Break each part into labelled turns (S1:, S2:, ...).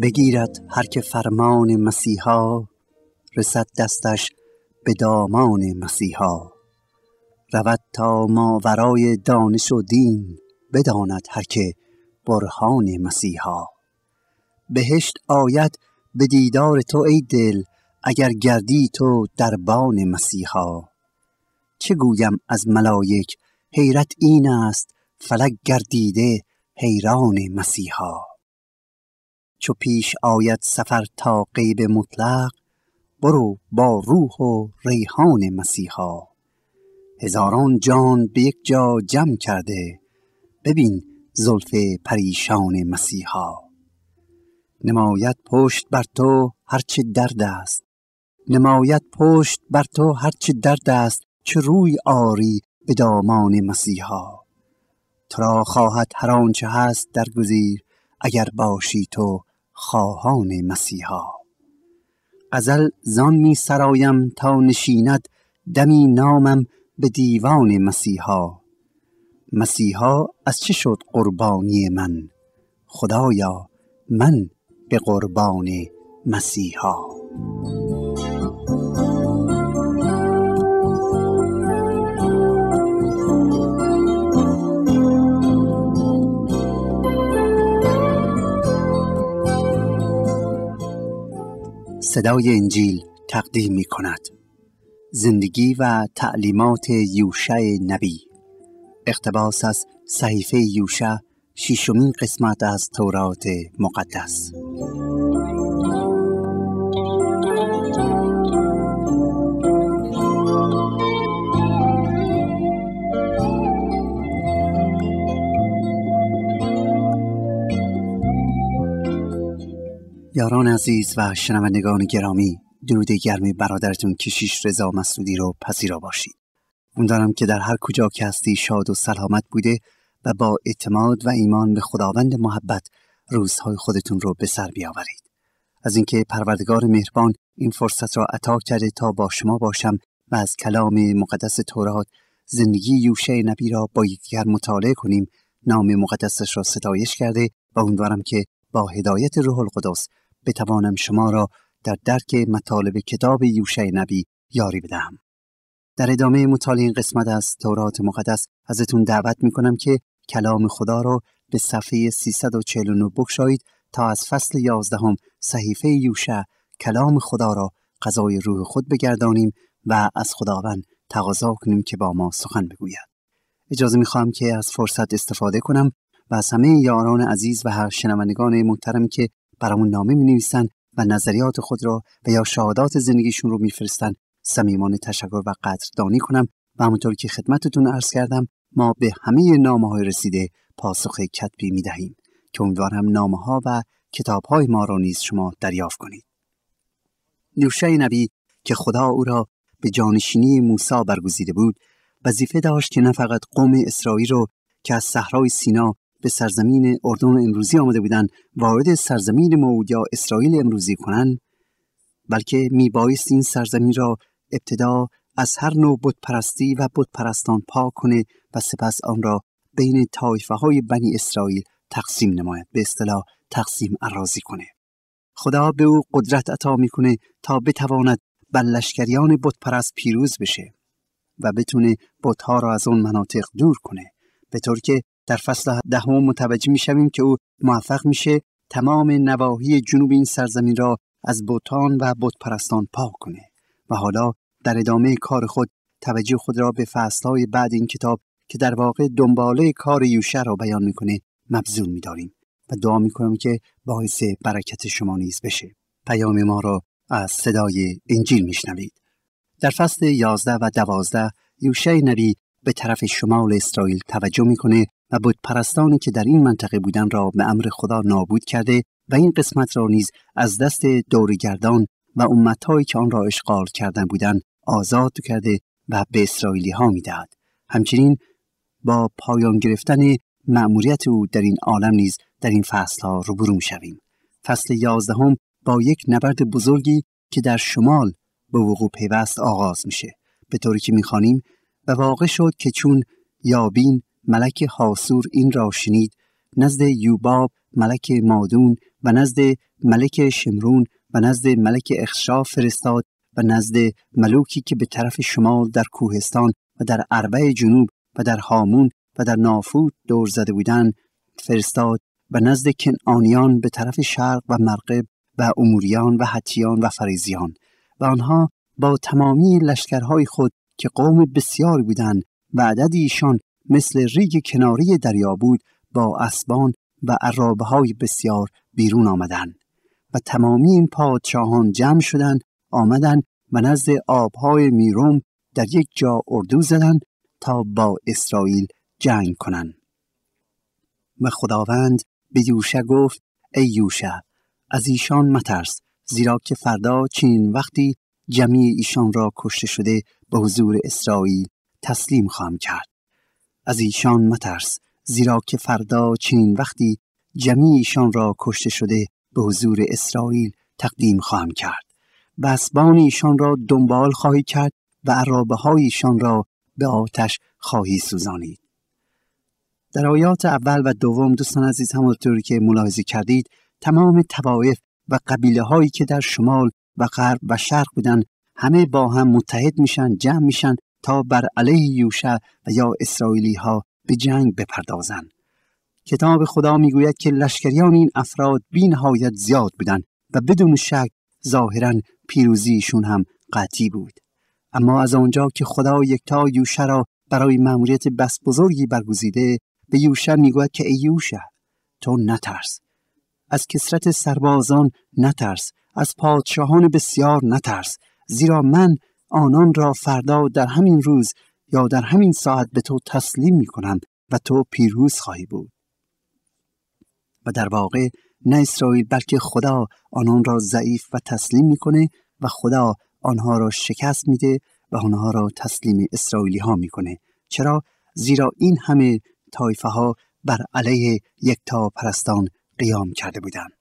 S1: بگیرد هر که فرمان مسیحا، رسد دستش به دامان مسیحا. رود تا ماورای دانش و دین، بداند هر که برهان مسیحا. بهشت آید به دیدار تو ای دل، اگر گردی تو دربان مسیحا. چه گویم از ملائک حیرت این است، فلک گردیده حیران مسیحا. چو پیش آید سفر تا غیب مطلق، برو با روح و ریحان مسیحا. هزاران جان به یک جا جمع کرده، ببین زلف پریشان مسیحا. نماید پشت بر تو هرچه درد است، نماید پشت بر تو هرچه درد است، چه روی آری به دامان مسیحا. تو را خواهد هر آنچه هست در گزیر، اگر باشی تو خواهان مسیحا. غزل زان می سرایم تا نشیند، دمی نامم به دیوان مسیحا. مسیحا از چه شد قربانی من، خدایا من به قربان مسیحا. صدای انجیل تقدیم می کند زندگی و تعلیمات یوشع نبی، اقتباس از صحیفه یوشع، ششمین قسمت از تورات مقدس. یاران عزیز و شنوندگان گرامی، درود گرمی برادرتون کشیش رضا مسعودی رو پذیرا باشید. امیدوارم که در هر کجا که هستی شاد و سلامت بوده و با اعتماد و ایمان به خداوند محبت روزهای خودتون رو به سر بیاورید. از اینکه پروردگار مهربان این فرصت را عطا کرده تا با شما باشم و از کلام مقدس تورات زندگی یوشع نبی را با یکدیگر مطالعه کنیم، نام مقدسش را ستایش کرده و امیدوارم که با هدایت روح القدس بتوانم شما را در درک مطالب کتاب یوشع نبی یاری بدهم. در ادامه مطالعه این قسمت از تورات مقدس ازتون دعوت میکنم که کلام خدا را به صفحه 349 بگشایید تا از فصل 11 صحیفه یوشع کلام خدا را غذای روح خود بگردانیم و از خداوند تقاضا کنیم که با ما سخن بگوید. اجازه میخوام که از فرصت استفاده کنم و از همه یاران عزیز و هر شنوندگان محترم که برامون نامه می‌نویسن و نظریات خود را و یا شهادات زندگیشون رو میفرستن صمیمانه تشکر و قدردانی کنم و همونطور که خدمتتون عرض کردم ما به همه نامه‌های رسیده پاسخ کتبی میدهیم که امیدوارم نامه‌ها و کتاب‌های ما را نیز شما دریافت کنید. یوشع نبی که خدا او را به جانشینی موسی برگزیده بود، وظیفه داشت که نه فقط قوم اسرائیل رو که از صحرای سینا به سرزمین اردن امروزی آمده بودند وارد سرزمین موعود یا اسرائیل امروزی کنند، بلکه میبایست این سرزمین را ابتدا از هر نوع بت پرستی و بت پرستان پاک کنه و سپس آن را بین طایفه های بنی اسرائیل تقسیم نماید، به اصطلاح تقسیم اراضی کنه. خدا به او قدرت عطا میکنه تا بتواند بر لشکریان بت پرست پیروز بشه و بتونه بت‌ها را از اون مناطق دور کنه، به طور که در فصل 10 متوجه میشویم که او موفق میشه تمام نواحی جنوب این سرزمین را از بتان و بت پرستان پاک کنه و حالا در ادامه کار خود توجه خود را به فصلهای بعد این کتاب که در واقع دنباله کار یوشع را بیان میکنه مبذول می‌داریم و دعا میکنم که باعث برکت شما نیز بشه. پیام ما را از صدای انجیل میشنوید. در فصل 11 و 12 یوشع نبی به طرف شمال اسرائیل توجه میکنه و بت پرستانی که در این منطقه بودن را به امر خدا نابود کرده و این قسمت را نیز از دست دورگردان و امتهایی که آن را اشغال کردن بودند آزاد کرده و به اسرائیلی ها میدهد. همچنین با پایان گرفتن مأموریت او در این عالم نیز در این فصل ها روبرو میشویم. فصل 11 با یک نبرد بزرگی که در شمال به وقوع پیوست آغاز میشه، به طوری که میخوانیم و واقع شد که چون یابین ملک حاسور این را شنید، نزد یوباب ملک مادون و نزد ملک شمرون و نزد ملک اخشا فرستاد و نزد ملوکی که به طرف شمال در کوهستان و در اربع جنوب و در هامون و در نافوت دور زده بودند فرستاد و نزد کنعانیان به طرف شرق و مغرب و اموریان و حتیان و فریزیان و آنها با تمامی لشکرهای خود که قوم بسیاری بودند و عدد ایشان مثل ریگ کناری دریا بود با اسبان و عرابه‌های بسیار بیرون آمدند و تمامی این پادشاهان جمع شدند آمدند و نزد آبهای میروم در یک جا اردو زدند تا با اسرائیل جنگ کنند. و خداوند به یوشع گفت ای یوشع از ایشان مترس، زیرا که فردا چنین وقتی جمیع ایشان را کشته شده به حضور اسرائیل تسلیم خواهم کرد. از ایشان مترس، زیرا که فردا چنین وقتی جمیع ایشان را کشته شده به حضور اسرائیل تقدیم خواهم کرد و اسبان ایشان را دنبال خواهی کرد و عرابه های ایشان را به آتش خواهی سوزانید. در آیات اول و دوم دوستان عزیز همونطوری که ملاحظه کردید تمام طوایف و قبیله هایی که در شمال و غرب و شرق بودن همه با هم متحد میشن، جمع میشن تا بر علیه یوشع و یا اسرائیلی ها به جنگ بپردازند. کتاب خدا میگوید که لشکریان این افراد بی نهایت زیاد بودند و بدون شک ظاهراً پیروزیشون هم قطعی بود. اما از آنجا که خدا یکتا یوشع را برای مأموریت بس بزرگی برگزیده به یوشع میگوید که ای یوشع تو نترس، از کثرت سربازان نترس، از پادشاهان بسیار نترس، زیرا من آنان را فردا در همین روز یا در همین ساعت به تو تسلیم میکنم و تو پیروز خواهی بود. و در واقع نه اسرائیل بلکه خدا آنان را ضعیف و تسلیم میکنه و خدا آنها را شکست میده و آنها را تسلیم اسرائیلی ها میکنه. چرا؟ زیرا این همه طایفه ها بر علیه یکتا پرستان قیام کرده بودند.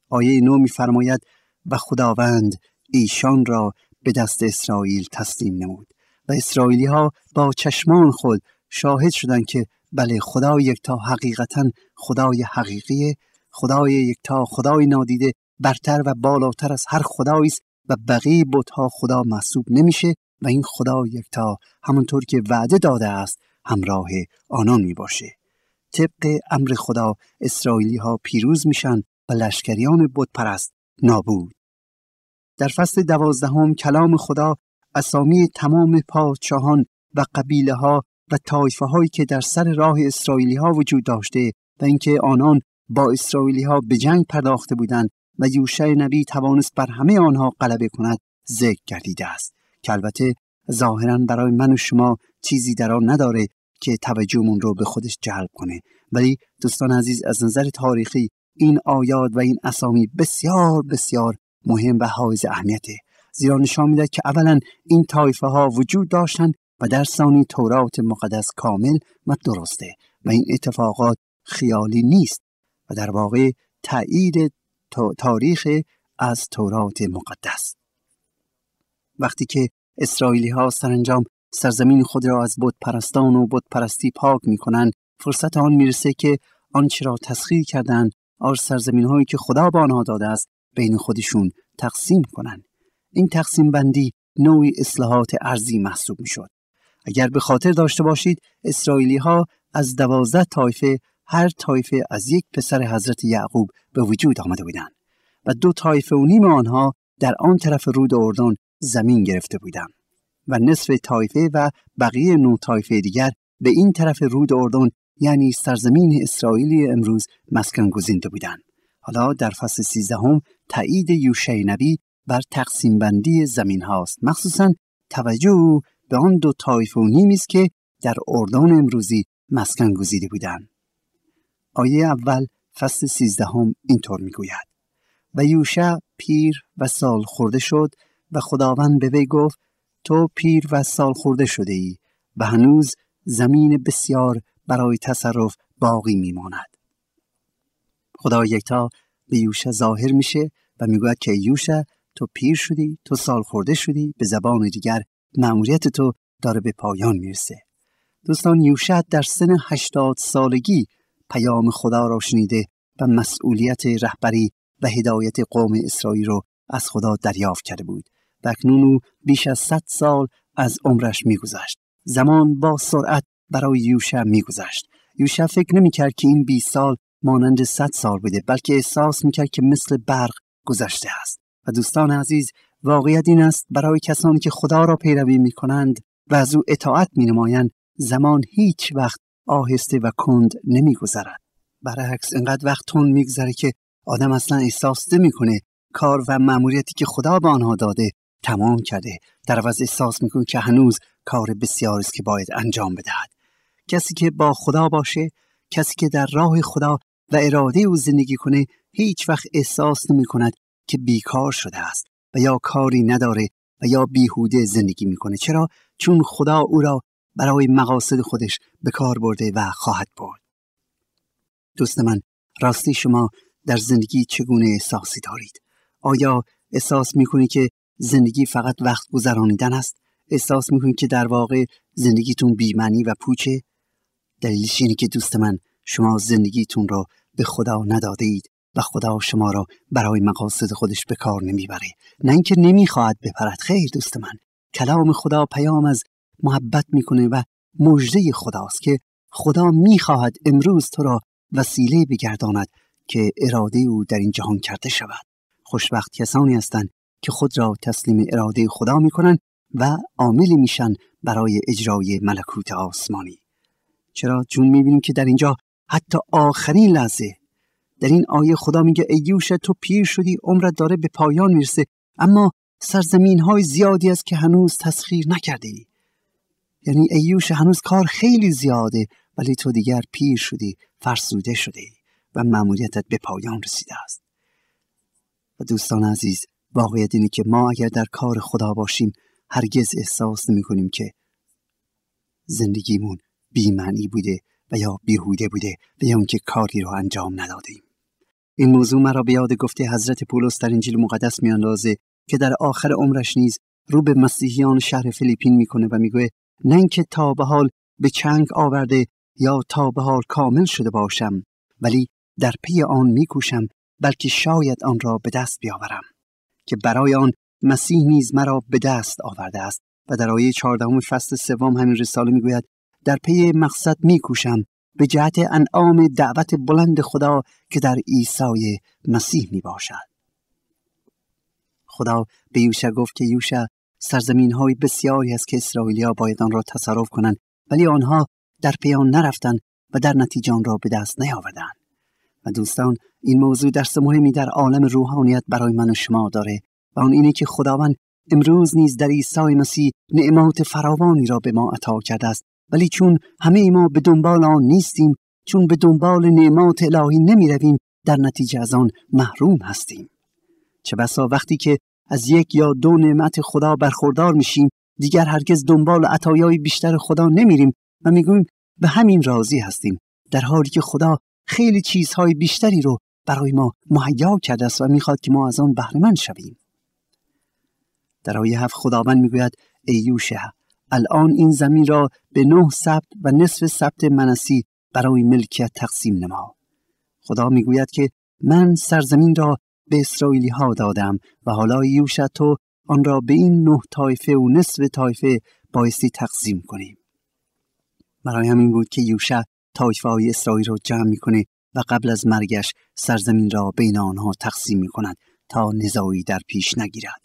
S1: آیه 9 میفرماید و خداوند ایشان را به دست اسرائیل تسلیم نمود و اسرائیلی ها با چشمان خود شاهد شدند که بله خدای یکتا حقیقتا خدای حقیقی، خدای یکتا خدای نادیده برتر و بالاتر از هر خدایی است و بقیه بت‌ها خدا محسوب نمیشه و این خدا یکتا همونطور که وعده داده است همراه آنان میباشه. طبق امر خدا اسرائیلی ها پیروز میشن و لشکریان بت پرست نابود. در فصل 12 کلام خدا اسامی تمام پادشاهان و قبیله ها و طایفه هایی که در سر راه اسرائیلی ها وجود داشته و اینکه آنان با اسرائیلی ها به جنگ پرداخته بودند و یوشع نبی توانست بر همه آنها غلبه کند ذکر گردیده است که البته ظاهراً برای من و شما چیزی در آن نداره که توجهمون رو به خودش جلب کنه، ولی دوستان عزیز از نظر تاریخی این آیات و این اسامی بسیار بسیار مهم و حائز اهمیته، زیرا نشان میده که اولا این طایفه ها وجود داشتن و در ثانی تورات مقدس کامل و درسته و این اتفاقات خیالی نیست و در واقع تایید تاریخ از تورات مقدس. وقتی که اسرائیلی ها سرانجام سرزمین خود را از بت پرستان و بت پرستی پاک می کنند، فرصت آن میرسه که آنچه را تسخیر کردند آن سرزمین هایی که خدا به آنها داده است بین خودشون تقسیم کنند. این تقسیم بندی نوعی اصلاحات ارضی محسوب می شد. اگر به خاطر داشته باشید اسرائیلی ها از 12 طایفه هر طایفه از یک پسر حضرت یعقوب به وجود آمده بودند و 2 طایفه و نیم آنها در آن طرف رود اردن زمین گرفته بودند و نصف طایفه و بقیه 9 طایفه دیگر به این طرف رود اردن یعنی سرزمین اسرائیلی امروز مسکن گزینده بودند. حالا در فصل 13 تایید یوشع نبی بر تقسیم بندی زمین هاست، مخصوصاً توجه به آن 2 طایفه و نیمی است که در اردن امروزی مسکن گزیده بودند. آیه اول فصل 13 اینطور میگوید و یوشع پیر و سال خورده شد و خداوند به وی گفت تو پیر و سال خورده شده ای و هنوز زمین بسیار برای تصرف باقی میماند. خدا یکتا به یوشع ظاهر میشه و میگوید که یوشع تو پیر شدی، تو سال خورده شدی، به زبان دیگر مأموریت تو داره به پایان میرسه. دوستان یوشع در سن 80 سالگی پیام خدا را شنیده و مسئولیت رهبری و هدایت قوم اسرائیل رو از خدا دریافت کرده بود و اکنون او بیش از 100 سال از عمرش می‌گذشت. زمان با سرعت برای یوشع می‌گذشت. یوشع فکر نمی‌کرد که این 20 سال مانند 100 سال بوده، بلکه احساس می‌کرد که مثل برق گذشته است. و دوستان عزیز، واقعیت این است برای کسانی که خدا را پیروی می‌کنند و از او اطاعت می‌نمایند، زمان هیچ وقت آهسته و کند نمی‌گذرد. برعکس انقدر وقت تند می‌گذره که آدم اصلا احساس نمی‌کنه کار و مأموریتی که خدا به آنها داده تمام کرده. در عوض احساس می‌کنه که هنوز کار بسیاری است که باید انجام بدهد. کسی که با خدا باشه، کسی که در راه خدا و اراده او زندگی کنه، هیچ وقت احساس نمی‌کند که بیکار شده است و یا کاری نداره و یا بیهوده زندگی می‌کنه. چرا؟ چون خدا او را برای مقاصد خودش به کار برده و خواهد برد. دوست من، راستی شما در زندگی چگونه احساسی دارید؟ آیا احساس می‌کنید که زندگی فقط وقت گذرانیدن است؟ احساس می‌کنید که در واقع زندگیتون بی‌معنی و پوچه؟ دلیلش اینه که دوست من، شما زندگیتون را به خدا نداده اید و خدا شما را برای مقاصد خودش به کار نمیبره. نه اینکه نمیخواهد بپرد، خیر دوست من، کلام خدا پیام از محبت میکنه و مژده خداست که خدا میخواهد امروز تو را وسیله بگرداند که اراده او در این جهان کرده شود. خوشبخت کسانی هستند که خود را تسلیم اراده خدا میکنن و عاملی میشن برای اجرای ملکوت آسمانی. چرا؟ چون میبینیم که در اینجا حتی آخرین لحظه در این آیه خدا میگه ای یوشع تو پیر شدی، عمرت داره به پایان میرسه، اما سرزمین های زیادی است که هنوز تسخیر نکرده ای. یعنی ای یوشع هنوز کار خیلی زیاده، ولی تو دیگر پیر شدی، فرسوده شده ای و مأموریتت به پایان رسیده است. و دوستان عزیز، واقعیت اینه که ما اگر در کار خدا باشیم هرگز احساس نمی کنیم که زندگیمون بی‌معنی بوده و یا بیهوده بوده و یا اون که کاری رو انجام ندادیم. این موضوع مرا به یاد گفته حضرت پولس در انجیل مقدس میاندازه که در آخر عمرش نیز رو به مسیحیان شهر فیلیپین میکنه و میگه نه اینکه تا به حال به چنگ آورده یا تا به حال کامل شده باشم، ولی در پی آن میکوشم بلکه شاید آن را به دست بیاورم که برای آن مسیح نیز مرا به دست آورده است. و در آیه 14 فصل 3 همین رساله میگوید در پی مقصد میکوشم به جهت انعام دعوت بلند خدا که در عیسی مسیح می باشد. خدا به یوشع گفت که یوشع سرزمین های بسیاری است که اسرائیلیا باید آن را تصرف کنند، ولی آنها در پی آن نرفتند و در نتیجه آن را به دست نیاوردند. و دوستان، این موضوع درس مهمی در عالم روحانیت برای من و شما داره و آن اینه که خداوند امروز نیز در عیسی مسیح نعمات فراوانی را به ما عطا کرده است، ولی چون همه ما به دنبال آن نیستیم، چون به دنبال نعمات الهی نمی رویم، در نتیجه از آن محروم هستیم. چه بسا وقتی که از 1 یا 2 نعمت خدا برخوردار میشیم، دیگر هرگز دنبال عطایای بیشتر خدا نمیریم و میگوییم به همین راضی هستیم، در حالی که خدا خیلی چیزهای بیشتری رو برای ما مهیا کرده است و میخواد که ما از آن بهره مند شویم. در آیه 7 خداوند میگوید ای یوشع، الان این زمین را به 9 سبت و نصف سبت منسی برای ملکیت تقسیم نما. خدا میگوید که من سرزمین را به اسرائیلی ها دادم و حالا یوشع تو آن را به این 9 طایفه و نصف طایفه بایستی تقسیم کنیم. برای همین بود که یوشع طایفه های اسرائیل را جمع میکنه و قبل از مرگش سرزمین را بین آنها تقسیم میکند تا نزاعی در پیش نگیرد.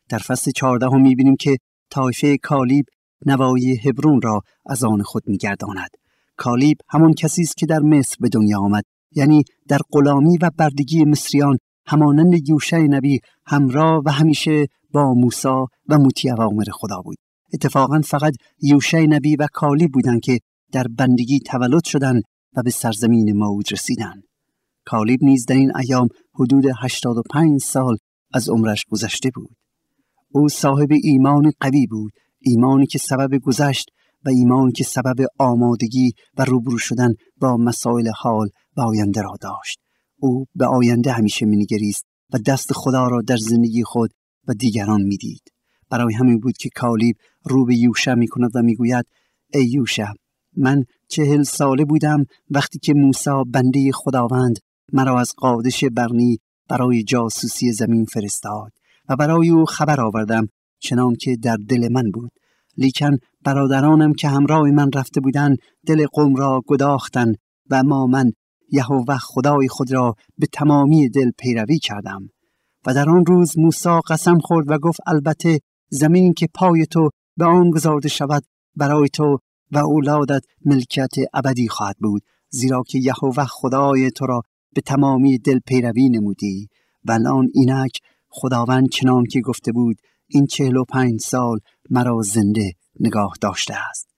S1: در فصل 14 هم میبینیم که طایفه کالیب نوایی هبرون را از آن خود میگرداند. کالیب همون کسی است که در مصر به دنیا آمد، یعنی در غلامی و بردگی مصریان همانند یوشع نبی همراه و همیشه با موسی و مطیع اوامر خدا بود. اتفاقا فقط یوشع نبی و کالیب بودند که در بندگی تولد شدند و به سرزمین موعود رسیدند. کالیب نیز در این ایام حدود 85 سال از عمرش گذشته بود. او صاحب ایمان قوی بود، ایمانی که سبب گذشت و ایمانی که سبب آمادگی و روبرو شدن با مسائل حال و آینده را داشت. او به آینده همیشه می‌نگریست و دست خدا را در زندگی خود و دیگران می‌دید. برای همین بود که کالیب رو به یوشع می‌کند و می‌گوید ای یوشع، من 40 ساله بودم وقتی که موسی بنده خداوند مرا از قادش برنی برای جاسوسی زمین فرستاد و برای او خبر آوردم چنان که در دل من بود. لیکن برادرانم که همراه من رفته بودند دل قوم را گداختند و من یهوه خدای خود را به تمامی دل پیروی کردم. و در آن روز موسی قسم خورد و گفت البته زمین که پای تو به آن گذارده شود برای تو و اولادت ملکیت ابدی خواهد بود، زیرا که یهوه خدای تو را به تمامی دل پیروی نمودی. و الان اینک خداوند چنان که گفته بود این 45 سال مرا زنده نگاه داشته است.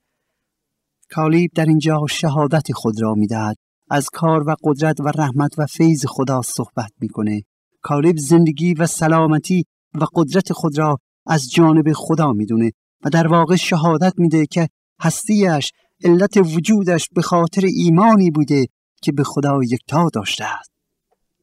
S1: کالیب در اینجا شهادت خود را می‌دهد، از کار و قدرت و رحمت و فیض خدا صحبت می‌کنه. کالیب زندگی و سلامتی و قدرت خود را از جانب خدا می‌دونه و در واقع شهادت میده که هستیش، علت وجودش به خاطر ایمانی بوده که به خدا یکتا داشته است.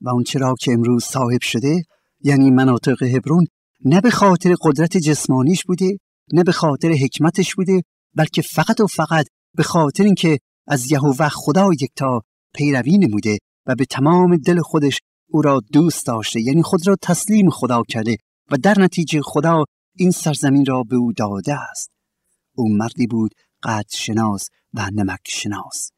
S1: و اون چرا که امروز صاحب شده، یعنی مناطق هبرون، نه به خاطر قدرت جسمانیش بوده، نه به خاطر حکمتش بوده، بلکه فقط و فقط به خاطر اینکه از یهوه خدا یکتا پیروی نموده و به تمام دل خودش او را دوست داشته، یعنی خود را تسلیم خدا کرده و در نتیجه خدا این سرزمین را به او داده است. او مردی بود قدر شناس و نمک شناس.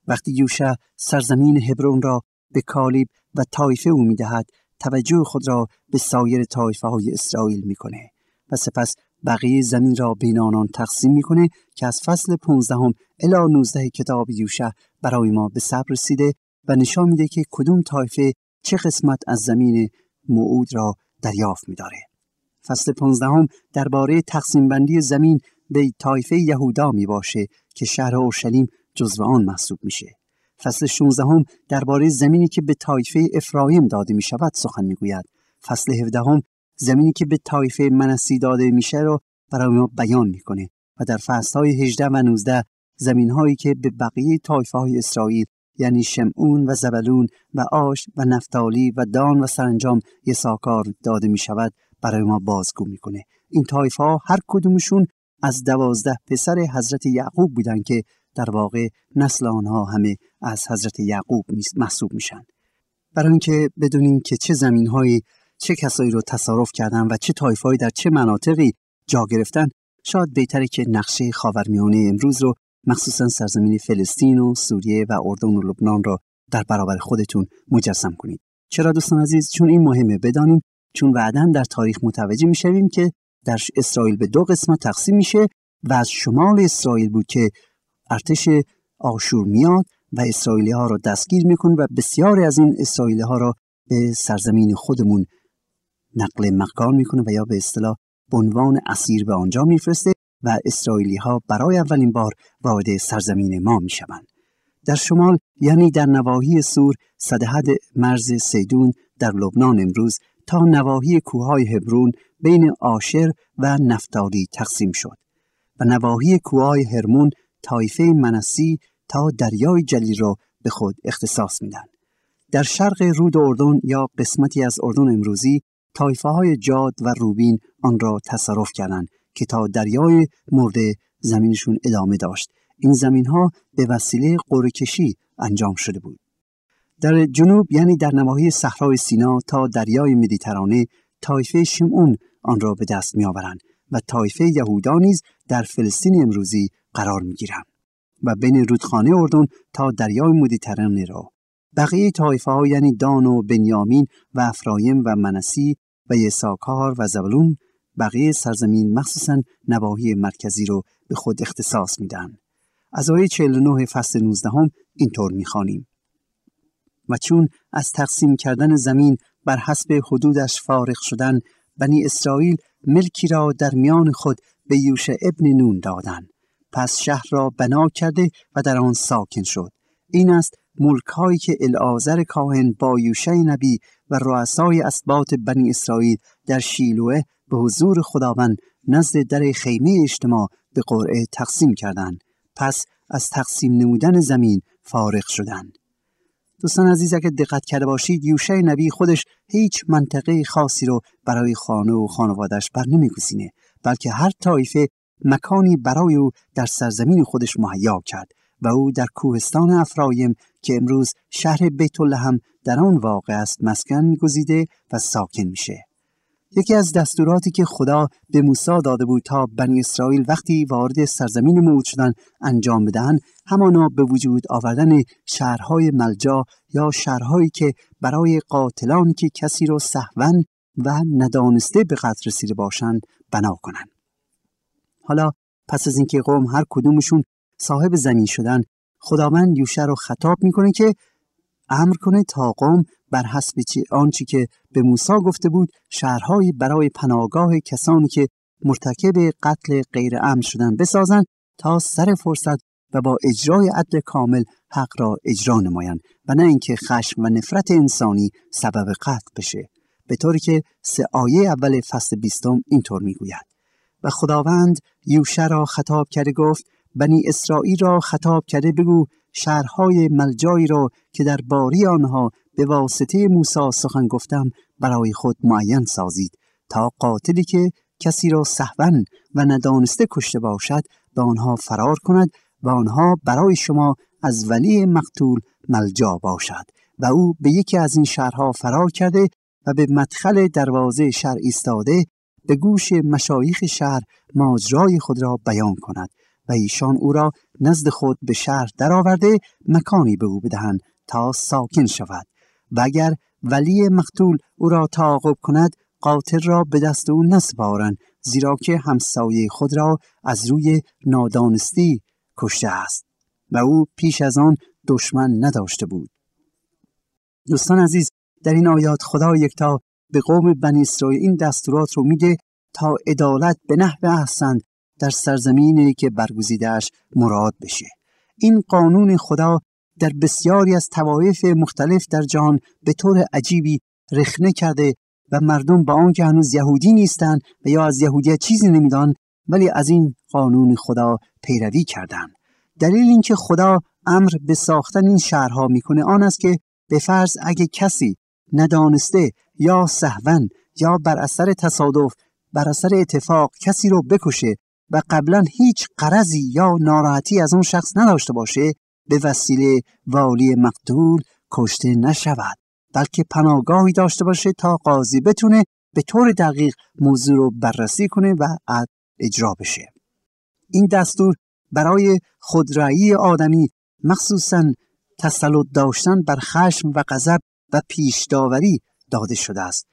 S1: وقتی یوشع سرزمین هبرون را به کالیب و طایفه او می‌دهد، توجه خود را به سایر طایفه‌های اسرائیل می‌کنه و سپس بقیه زمین را بین آنان تقسیم می‌کنه که از فصل 15 الی 19 کتاب یوشع برای ما به صبر رسیده و نشان میده که کدوم طایفه چه قسمت از زمین موعود را دریافت می‌داره. فصل 15 درباره تقسیم بندی زمین به طایفه یهودا میباشه که شهر اورشلیم جزو آن محسوب میشه. فصل 16 درباره زمینی که به طایفه افرایم داده میشود سخن میگوید. فصل 17 زمینی که به طایفه منسی داده میشه رو برای ما بیان میکنه و در فصل‌های 18 و 19 زمین‌هایی که به بقیه طایفه‌های اسرائیل یعنی شمعون و زبلون و آش و نفتالی و دان و سرانجام یساکار داده میشود برای ما بازگو میکنه. این طایفه‌ها هر کدومشون از 12 پسر حضرت یعقوب بودن که در واقع نسل آنها همه از حضرت یعقوب محسوب میشن. برای اینکه بدونیم که چه زمین‌هایی چه کسایی رو تصرف کردن و چه طایفه‌هایی در چه مناطقی جا گرفتن، شاید بهتره که نقشه خاورمیانه امروز رو مخصوصا سرزمین فلسطین و سوریه و اردن و لبنان را در برابر خودتون مجسم کنید. چرا دوستان عزیز؟ چون این مهمه بدانیم، چون بعداً در تاریخ متوجه میشویم که در اسرائیل به 2 قسمت تقسیم میشه و از شمال اسرائیل بود که ارتش آشور میاد و اسرائیلی ها را دستگیر میکنه و بسیاری از این اسرائیلی ها را به سرزمین خودمون نقل مکان میکنه و یا به اصطلاح به عنوان اسیر به آنجا میفرسته و اسرائیلی ها برای اولین بار وارد سرزمین ما میشوند. در شمال یعنی در نواحی سور صدحد مرز سیدون در لبنان امروز تا نواحی کوههای هبرون بین آشر و نفتالی تقسیم شد و نواحی کوههای هرمون طایفه منسی تا دریای جلیل را به خود اختصاص میدن. در شرق رود اردن یا قسمتی از اردن امروزی طایفه های جاد و روبین آن را تصرف کردند که تا دریای مرده زمینشون ادامه داشت. این زمین ها به وسیله قرعه کشی انجام شده بود. در جنوب یعنی در نواحی صحرای سینا تا دریای مدیترانه طایفه شمعون آن را به دست می آورند و طایفه یهودا نیز در فلسطین امروزی قرار می گیرند و بین رودخانه اردن تا دریای مدیترانه را بقیه طایفه ها یعنی دان و بنیامین و افرایم و منسی و یساکار و زبلون بقیه سرزمین مخصوصاً نواحی مرکزی رو به خود اختصاص میدن. از آیه 49 فصل 19 اینطور میخوانیم: و چون از تقسیم کردن زمین بر حسب حدودش فارغ شدن، بنی اسرائیل ملکی را در میان خود به یوشع ابن نون دادند. پس شهر را بنا کرده و در آن ساکن شد. این است ملک‌هایی که العازر کاهن با یوشع نبی و رؤسای اسباط بنی اسرائیل در شیلوه به حضور خداوند نزد در خیمه اجتماع به قرعه تقسیم کردند. پس از تقسیم نمودن زمین فارغ شدند. دوستان عزیز، اگر دقت کرده باشید یوشع نبی خودش هیچ منطقه خاصی رو برای خانه و خانواده‌اش بر نمی‌گزینه، بلکه هر طایفه مکانی برای او در سرزمین خودش مهیا کرد و او در کوهستان افرایم که امروز شهر بیت لحم در آن واقع است مسکن گزیده و ساکن میشه. یکی از دستوراتی که خدا به موسی داده بود تا بنی اسرائیل وقتی وارد سرزمین موعود شدن انجام بدهند، همانا به وجود آوردن شهرهای ملجا یا شهرهایی که برای قاتلان که کسی را سهواً و ندانسته به قتل رسیده باشند بنا کنند. حالا پس از اینکه قوم هر کدومشون صاحب زمین شدن، خداوند یوشع رو خطاب میکنه که امر کنه تا قوم بر حسب آنچه که به موسی گفته بود شهرهایی برای پناهگاه کسانی که مرتکب قتل غیر عمد شدن بسازند تا سر فرصت و با اجرای عدل کامل حق را اجرا نمایند و نه اینکه خشم و نفرت انسانی سبب قتل بشه، به طوری که 3 آیه اول فصل 20 اینطور میگوید: و خداوند یوشع را خطاب کرده گفت بنی اسرائیل را خطاب کرده بگو شهرهای ملجایی را که در باری آنها به واسطه موسی سخن گفتم برای خود معین سازید تا قاتلی که کسی را سهواً و ندانسته کشته باشد به آنها فرار کند و آنها برای شما از ولی مقتول ملجا باشد. و او به یکی از این شهرها فرار کرده و به مدخل دروازه شهر ایستاده به گوش مشایخ شهر ماجرای خود را بیان کند و ایشان او را نزد خود به شهر درآورده مکانی به او بدهند تا ساکن شود و اگر ولی مقتول او را تعاقب کند قاتل را به دست او نسپارند، زیرا که همسایه خود را از روی نادانستی کشته است و او پیش از آن دشمن نداشته بود. دوستان عزیز، در این آیات خدا یکتا به قوم بنی اسرائیل این دستورات رو میده تا عدالت به نحو احسن در سرزمینی که برگزیده‌اش مراد بشه. این قانون خدا در بسیاری از طوایف مختلف در جهان به طور عجیبی رخنه کرده و مردم با آنکه هنوز یهودی نیستند و یا از یهودیت چیزی نمیدانند ولی از این قانون خدا پیروی کردند. دلیل اینکه خدا امر به ساختن این شهرها میکنه آن است که به فرض اگه کسی ندانسته یا سهواً یا بر اثر تصادف بر اثر اتفاق کسی رو بکشه و قبلا هیچ غرضی یا ناراحتی از اون شخص نداشته باشه، به وسیله والی مقتول کشته نشود، بلکه پناهگاهی داشته باشه تا قاضی بتونه به طور دقیق موضوع رو بررسی کنه و عدل اجرا بشه. این دستور برای خودرأیی آدمی، مخصوصاً تسلط داشتن بر خشم و غضب و پیش داوری داده شده است،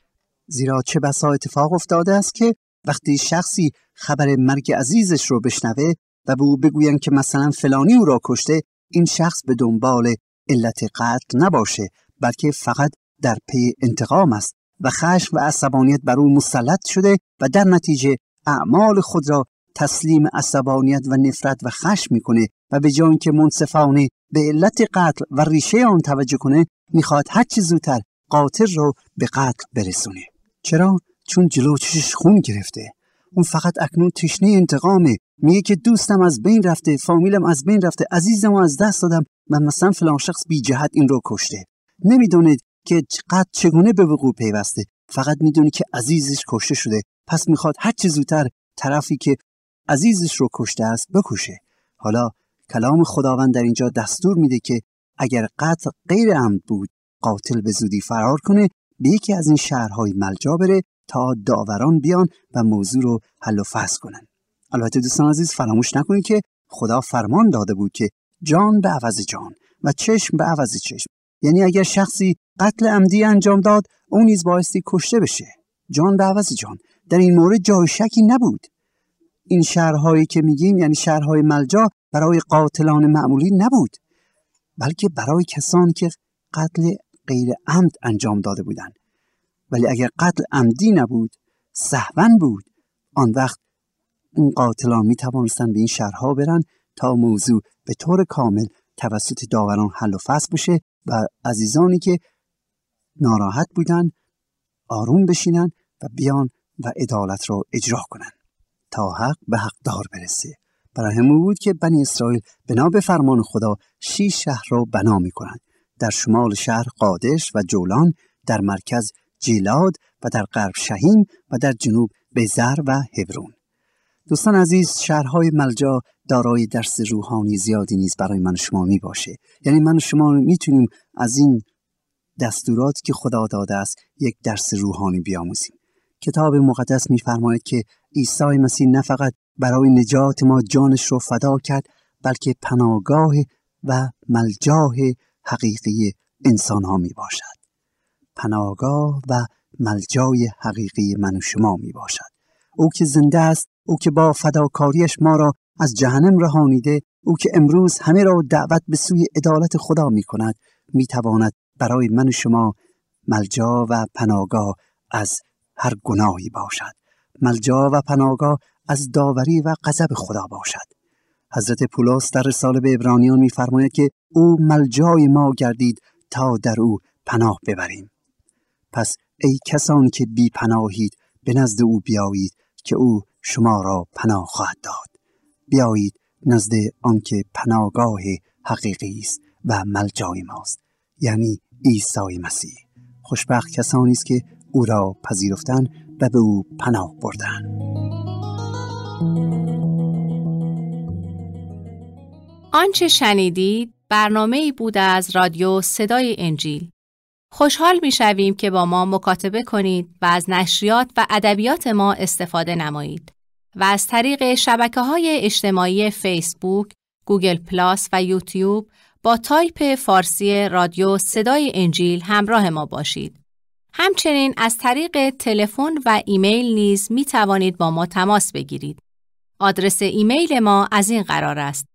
S1: زیرا چه بسا اتفاق افتاده است که وقتی شخصی خبر مرگ عزیزش رو بشنوه و به او بگوین که مثلا فلانی او را کشته، این شخص به دنبال علت قتل نباشه، بلکه فقط در پی انتقام است و خشم و عصبانیت بر او مسلط شده و در نتیجه اعمال خود را تسلیم عصبانیت و نفرت و خشم میکنه و به جای اینکه منصفانه به علت قتل و ریشه آن توجه کنه، میخواد هر چه زودتر قاتل رو به قتل برسونه. چرا؟ چون جلو چشش خون گرفته. اون فقط اکنون تشنه انتقامه. میگه که دوستم از بین رفته، فامیلم از بین رفته، عزیزم از دست دادم و مثلا فلان شخص بی جهت این رو کشته. نمیدونه که قتل چگونه به وقوع پیوسته، فقط میدونه که عزیزش کشته شده، پس میخواد هر چه زودتر طرفی که عزیزش رو کشته است بکشه. حالا کلام خداوند در اینجا دستور میده که اگر قتل غیر عمد بود، قاتل به زودی فرار کنه، به یکی از این شهرهای ملجا بره تا داوران بیان و موضوع رو حل و فصل کنن. البته دوستان عزیز فراموش نکنید که خدا فرمان داده بود که جان به عوض جان و چشم به عوض چشم، یعنی اگر شخصی قتل عمدی انجام داد، اون نیز بایستی کشته بشه. جان به عوض جان. در این مورد جای شکی نبود. این شهرهایی که میگیم یعنی شهرهای ملجا برای قاتلان معمولی نبود، بلکه برای کسانی که قتل غیر عمد انجام داده بودند. ولی اگر قتل عمدی نبود، سهواً بود، آن وقت این قاتلان می توانستند به این شهرها برن تا موضوع به طور کامل توسط داوران حل و فصل بشه و عزیزانی که ناراحت بودن آروم بشینن و بیان و عدالت را اجرا کنن تا حق به حقدار برسه. برای همون بود که بنی اسرائیل بنا به فرمان خدا 6 شهر را بنا می کنند. در شمال شهر قادش و جولان، در مرکز جیلاد و در غرب شهیم و در جنوب بیزر و هبرون. دوستان عزیز، شهرهای ملجا دارای درس روحانی زیادی نیز برای من و شما می باشه. یعنی من و شما میتونیم از این دستورات که خدا داده است یک درس روحانی بیاموزیم. کتاب مقدس می‌فرماید که عیسی مسیح نه فقط برای نجات ما جانش رو فدا کرد، بلکه پناهگاه و ملجای حقیقی انسان‌ها میباشد. پناهگاه و ملجای حقیقی من و شما میباشد. او که زنده است، او که با فداکاریش ما را از جهنم رهانیده، او که امروز همه را دعوت به سوی عدالت خدا می‌کند، می‌تواند برای من و شما ملجا و پناهگاه از هر گناهی باشد. ملجا و پناهگاه از داوری و غضب خدا باشد. حضرت پولس در رساله به عبرانیان می‌فرماید که او ملجای ما گردید تا در او پناه ببریم. پس ای کسانی که بی پناهید، به نزد او بیایید که او شما را پناه خواهد داد. بیایید نزد آن که پناهگاه حقیقی است و ملجای ماست، یعنی عیسی مسیح. خوشبخت کسانی است که او را پذیرفتن و به او پناه بردن.
S2: آنچه شنیدید برنامه‌ای بود از رادیو صدای انجیل. خوشحال می‌شویم که با ما مکاتبه کنید و از نشریات و ادبیات ما استفاده نمایید و از طریق شبکه‌های اجتماعی فیسبوک، گوگل پلاس و یوتیوب با تایپ فارسی رادیو صدای انجیل همراه ما باشید. همچنین از طریق تلفن و ایمیل نیز می توانید با ما تماس بگیرید. آدرس ایمیل ما از این قرار است: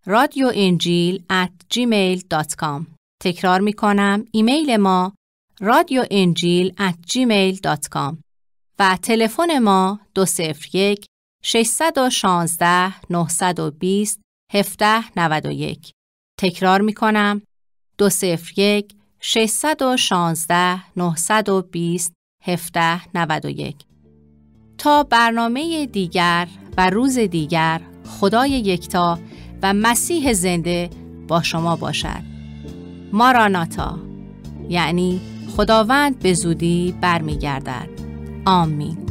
S2: radioenjil@gmail.com. تکرار می کنم، ایمیل ما radioenjil@gmail.com و تلفن ما 201 616 920 1791. تکرار می کنم، 201 616 920 1791. تا برنامه دیگر و روز دیگر، خدای یکتا و مسیح زنده با شما باشد. ماراناتا، یعنی خداوند به زودی برمیگردد. آمین.